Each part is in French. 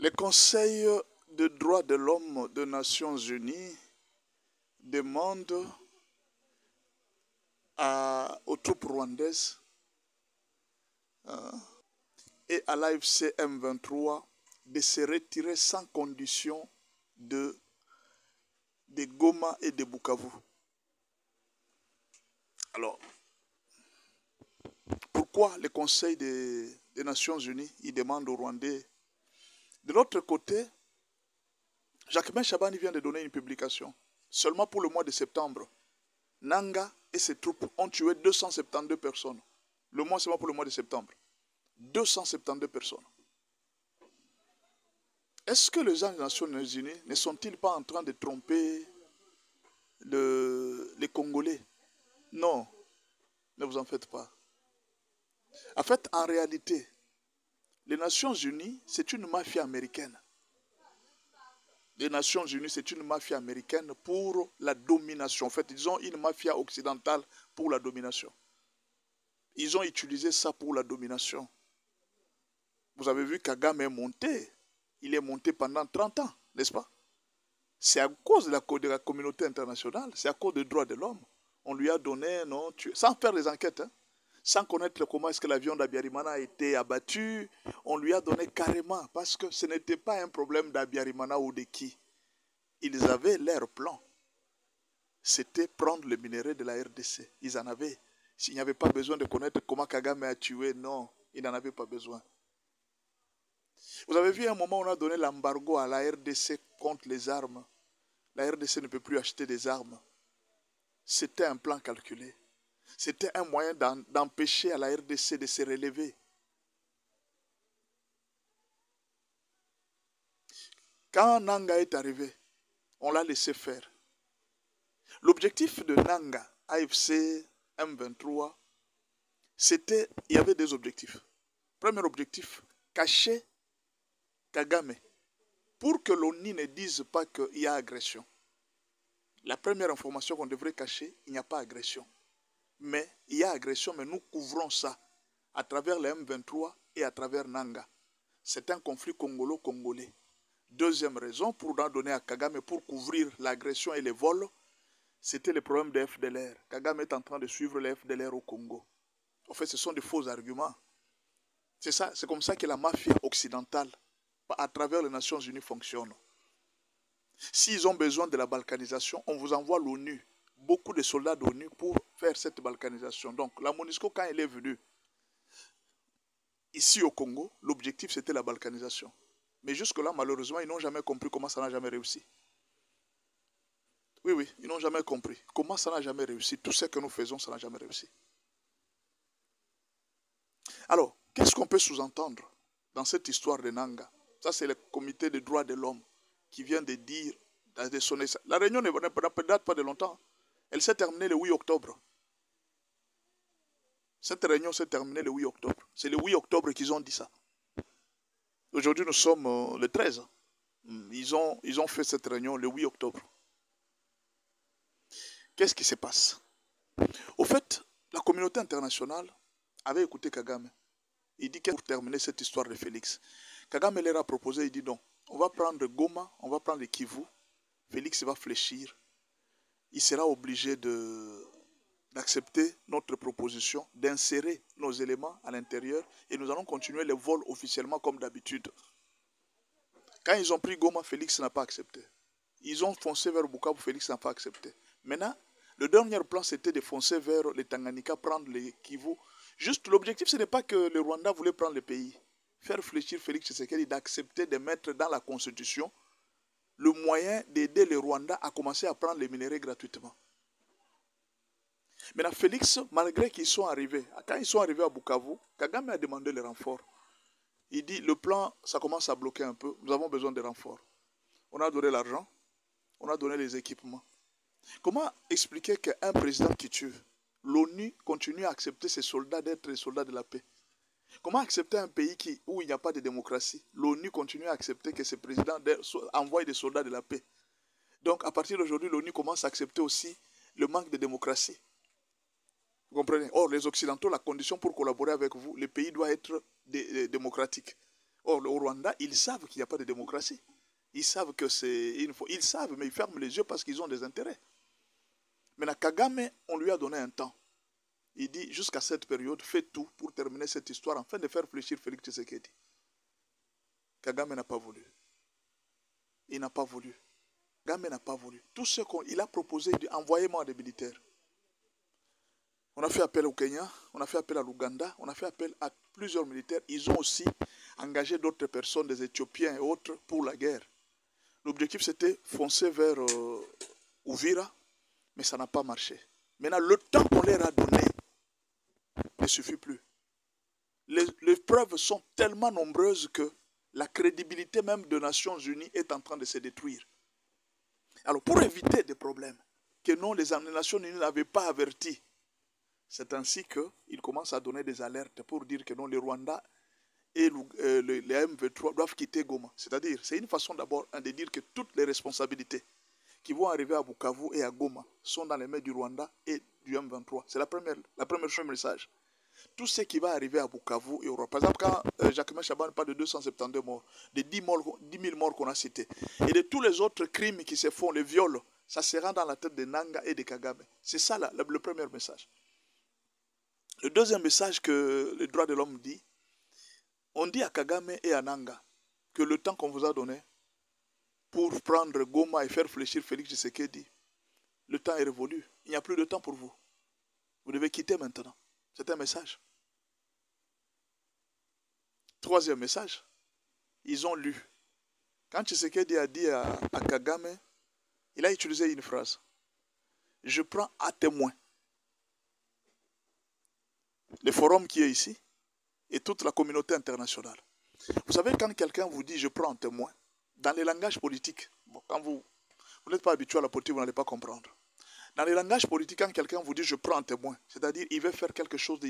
Le Conseil des droits de l'homme des Nations Unies demande aux troupes rwandaises et à l'AFC M23 de se retirer sans condition de Goma et de Bukavu. Alors, pourquoi le Conseil des Nations Unies il demande aux Rwandais? De l'autre côté, Jacquemain Chabani vient de donner une publication. Seulement pour le mois de septembre, Nanga et ses troupes ont tué 272 personnes. Le mois seulement pour le mois de septembre. 272 personnes. Est-ce que les gens des Nations Unies ne sont-ils pas en train de tromper les Congolais? Non, ne vous en faites pas. En fait, en réalité, les Nations Unies, c'est une mafia américaine. Les Nations Unies, c'est une mafia américaine pour la domination. En fait, ils ont une mafia occidentale pour la domination. Ils ont utilisé ça pour la domination. Vous avez vu Kagame est monté. Il est monté pendant 30 ans, n'est-ce pas? C'est à cause de la communauté internationale, c'est à cause des droits de l'homme. On lui a donné, non, sans faire des enquêtes, hein, sans connaître comment est-ce que l'avion d'Abiyarimana a été abattu, on lui a donné carrément, parce que ce n'était pas un problème d'Abiyarimana ou de qui. Ils avaient leur plan. C'était prendre le minerai de la RDC. Ils en avaient. S'il n'y avait pas besoin de connaître comment Kagame a tué, non, ils n'en avaient pas besoin. Vous avez vu à un moment où on a donné l'embargo à la RDC contre les armes. La RDC ne peut plus acheter des armes. C'était un plan calculé. C'était un moyen d'empêcher à la RDC de se relever. Quand Nanga est arrivé, on l'a laissé faire. L'objectif de Nanga, AFC, M23, c'était, il y avait deux objectifs. Premier objectif, cacher Kagame, pour que l'ONU ne dise pas qu'il y a agression. La première information qu'on devrait cacher, il n'y a pas agression. Mais il y a agression, mais nous couvrons ça à travers le M23 et à travers Nanga. C'est un conflit congolo-congolais. Deuxième raison, pour donner à Kagame, pour couvrir l'agression et les vols, c'était le problème des FDLR. Kagame est en train de suivre les FDLR au Congo. En fait, ce sont des faux arguments. C'est comme ça que la mafia occidentale, à travers les Nations Unies, fonctionne. S'ils ont besoin de la balkanisation, on vous envoie l'ONU, beaucoup de soldats de l'ONU pour faire cette balkanisation. Donc, la MONUSCO, quand elle est venue ici au Congo, l'objectif c'était la balkanisation. Mais jusque-là, malheureusement, ils n'ont jamais compris comment ça n'a jamais réussi. Oui, ils n'ont jamais compris comment ça n'a jamais réussi. Tout ce que nous faisons, ça n'a jamais réussi. Alors, qu'est-ce qu'on peut sous-entendre dans cette histoire de Nanga? Ça, c'est le comité des droits de l'homme qui vient de dire, de sonner ça. La réunion ne date pas de longtemps. Elle s'est terminée le 8 octobre. Cette réunion s'est terminée le 8 octobre. C'est le 8 octobre qu'ils ont dit ça. Aujourd'hui, nous sommes le 13. Ils ont fait cette réunion le 8 octobre. Qu'est-ce qui se passe? Au fait, la communauté internationale avait écouté Kagame. Il dit que pour terminer cette histoire de Félix, Kagame leur a proposé, il dit non, on va prendre Goma, on va prendre Kivu. Félix va fléchir. Il sera obligé d'accepter notre proposition, d'insérer nos éléments à l'intérieur et nous allons continuer les vols officiellement comme d'habitude. Quand ils ont pris Goma, Félix n'a pas accepté. Ils ont foncé vers Bukavu, Félix n'a pas accepté. Maintenant, le dernier plan, c'était de foncer vers les Tanganyika, prendre les Kivu. Juste, l'objectif, ce n'est pas que le Rwanda voulait prendre le pays. Faire fléchir Félix Tshisekedi d'accepter de mettre dans la Constitution le moyen d'aider le Rwanda à commencer à prendre les minéraux gratuitement. Maintenant, Félix, malgré qu'ils sont arrivés, quand ils sont arrivés à Bukavu, Kagame a demandé le renfort. Il dit, le plan, ça commence à bloquer un peu, nous avons besoin de renfort. On a donné l'argent, on a donné les équipements. Comment expliquer qu'un président qui tue, l'ONU continue à accepter ses soldats d'être les soldats de la paix? Comment accepter un pays où il n'y a pas de démocratie? L'ONU continue à accepter que ce président envoie des soldats de la paix. Donc, à partir d'aujourd'hui, l'ONU commence à accepter aussi le manque de démocratie. Vous comprenez? Or, les Occidentaux, la condition pour collaborer avec vous, le pays doit être démocratique. Or, au Rwanda, ils savent qu'il n'y a pas de démocratie. Ils savent que c'est... Ils savent, mais ils ferment les yeux parce qu'ils ont des intérêts. Maintenant, Kagame, on lui a donné un temps. Il dit, jusqu'à cette période, fais tout pour terminer cette histoire, afin de faire fléchir Félix Tshisekedi. Kagame n'a pas voulu. Il n'a pas voulu. Kagame n'a pas voulu. Tout ce qu'il a proposé, il dit, envoyez-moi des militaires. On a fait appel au Kenya, on a fait appel à l'Ouganda, on a fait appel à plusieurs militaires. Ils ont aussi engagé d'autres personnes, des Éthiopiens et autres, pour la guerre. L'objectif, c'était foncer vers Uvira, mais ça n'a pas marché. Maintenant, le temps qu'on leur a donné ne suffit plus. Les preuves sont tellement nombreuses que la crédibilité même des Nations Unies est en train de se détruire. Alors, pour éviter des problèmes que non, les Nations Unies n'avaient pas avertis, c'est ainsi qu'ils commencent à donner des alertes pour dire que non, les Rwandais et les M23 doivent quitter Goma. C'est-à-dire, c'est une façon d'abord de dire que toutes les responsabilités qui vont arriver à Bukavu et à Goma sont dans les mains du Rwanda et du M23. C'est la première chose, message. Tout ce qui va arriver à Bukavu et au Rwanda. Par exemple, quand Jacquemain Chaban parle de 272 morts, de 10 000 morts qu'on a cités, et de tous les autres crimes qui se font, les viols, ça sera dans la tête de Nanga et de Kagame. C'est ça le premier message. Le deuxième message que les droits de l'homme dit, on dit à Kagame et à Nanga que le temps qu'on vous a donné pour prendre Goma et faire fléchir Félix Tshisekedi, le temps est révolu. Il n'y a plus de temps pour vous. Vous devez quitter maintenant. C'est un message. Troisième message, ils ont lu. Quand Tshisekedi a dit à Kagame, il a utilisé une phrase. Je prends à témoin le forum qui est ici et toute la communauté internationale. Vous savez, quand quelqu'un vous dit « je prends un témoin », dans les langages politiques, bon, quand vous n'êtes pas habitué à la politique, vous n'allez pas comprendre. Dans les langages politiques, quand quelqu'un vous dit « je prends un témoin », c'est-à-dire il veut faire quelque chose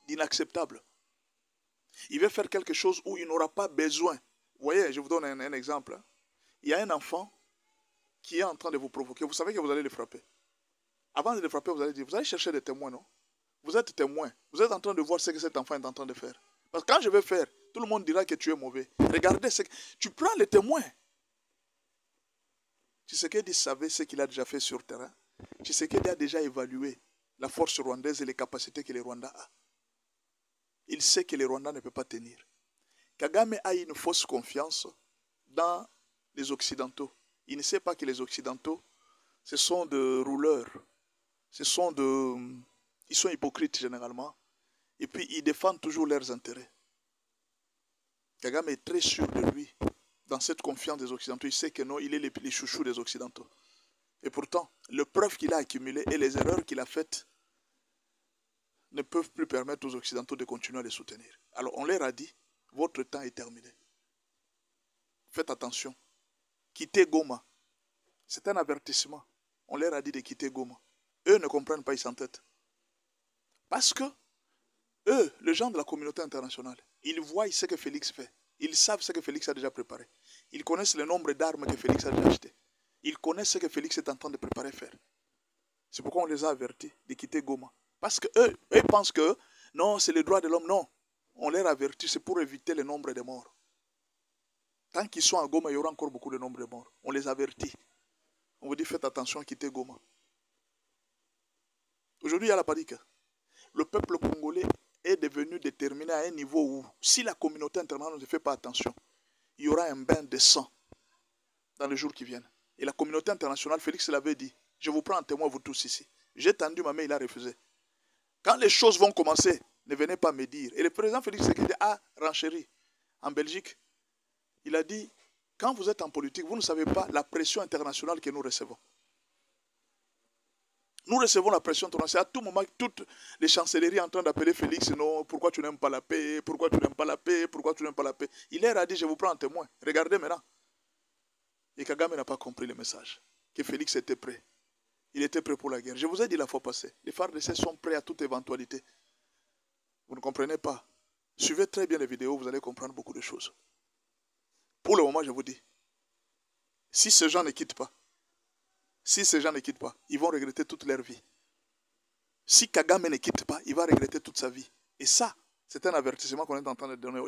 d'inacceptable. Il veut faire quelque chose où il n'aura pas besoin. Vous voyez, je vous donne un exemple. Il y a un enfant qui est en train de vous provoquer. Vous savez que vous allez le frapper. Avant de le frapper, vous allez dire « vous allez chercher des témoins, non ?» Vous êtes témoin. Vous êtes en train de voir ce que cet enfant est en train de faire. Parce que quand je vais faire, tout le monde dira que tu es mauvais. Regardez, tu prends les témoins. Tshisekedi savait ce qu'il a déjà fait sur le terrain. Tshisekedi a déjà évalué la force rwandaise et les capacités que les Rwandais ont. Il sait que les Rwandais ne peuvent pas tenir. Kagame a une fausse confiance dans les Occidentaux. Il ne sait pas que les Occidentaux, ce sont des rouleurs. Ils sont hypocrites généralement. Et puis, ils défendent toujours leurs intérêts. Kagame est très sûr de lui. Dans cette confiance des Occidentaux, il sait que non, il est les chouchous des Occidentaux. Et pourtant, les preuves qu'il a accumulées et les erreurs qu'il a faites ne peuvent plus permettre aux Occidentaux de continuer à les soutenir. Alors, on leur a dit, votre temps est terminé. Faites attention. Quittez Goma. C'est un avertissement. On leur a dit de quitter Goma. Eux ne comprennent pas, ils s'entêtent. Parce que, eux, les gens de la communauté internationale, ils voient ce que Félix fait. Ils savent ce que Félix a déjà préparé. Ils connaissent le nombre d'armes que Félix a déjà achetées. Ils connaissent ce que Félix est en train de préparer faire. C'est pourquoi on les a avertis de quitter Goma. Parce qu'eux pensent que non, c'est les droits de l'homme. Non, on les avertit, c'est pour éviter le nombre de morts. Tant qu'ils sont à Goma, il y aura encore beaucoup de nombre de morts. On les avertit. On vous dit, faites attention, quittez Goma. Aujourd'hui, il y a la panique. Le peuple congolais est devenu déterminé à un niveau où, si la communauté internationale ne fait pas attention, il y aura un bain de sang dans les jours qui viennent. Et la communauté internationale, Félix l'avait dit, je vous prends un témoin, vous tous ici. J'ai tendu ma main, il a refusé. Quand les choses vont commencer, ne venez pas me dire. Et le président Félix Tshisekedi a renchéri en Belgique. Il a dit, quand vous êtes en politique, vous ne savez pas la pression internationale que nous recevons. Nous recevons la pression internationale. À tout moment, toutes les chancelleries en train d'appeler Félix, non, pourquoi tu n'aimes pas la paix, pourquoi tu n'aimes pas la paix, pourquoi tu n'aimes pas la paix. Il leur a dit, je vous prends un témoin. Regardez maintenant. Et Kagame n'a pas compris le message. Que Félix était prêt. Il était prêt pour la guerre. Je vous ai dit la fois passée, les FARDC sont prêts à toute éventualité. Vous ne comprenez pas. Suivez très bien les vidéos, vous allez comprendre beaucoup de choses. Pour le moment, je vous dis, si ces gens ne quittent pas, ils vont regretter toute leur vie. Si Kagame ne quitte pas, il va regretter toute sa vie. Et ça, c'est un avertissement qu'on est en train de donner.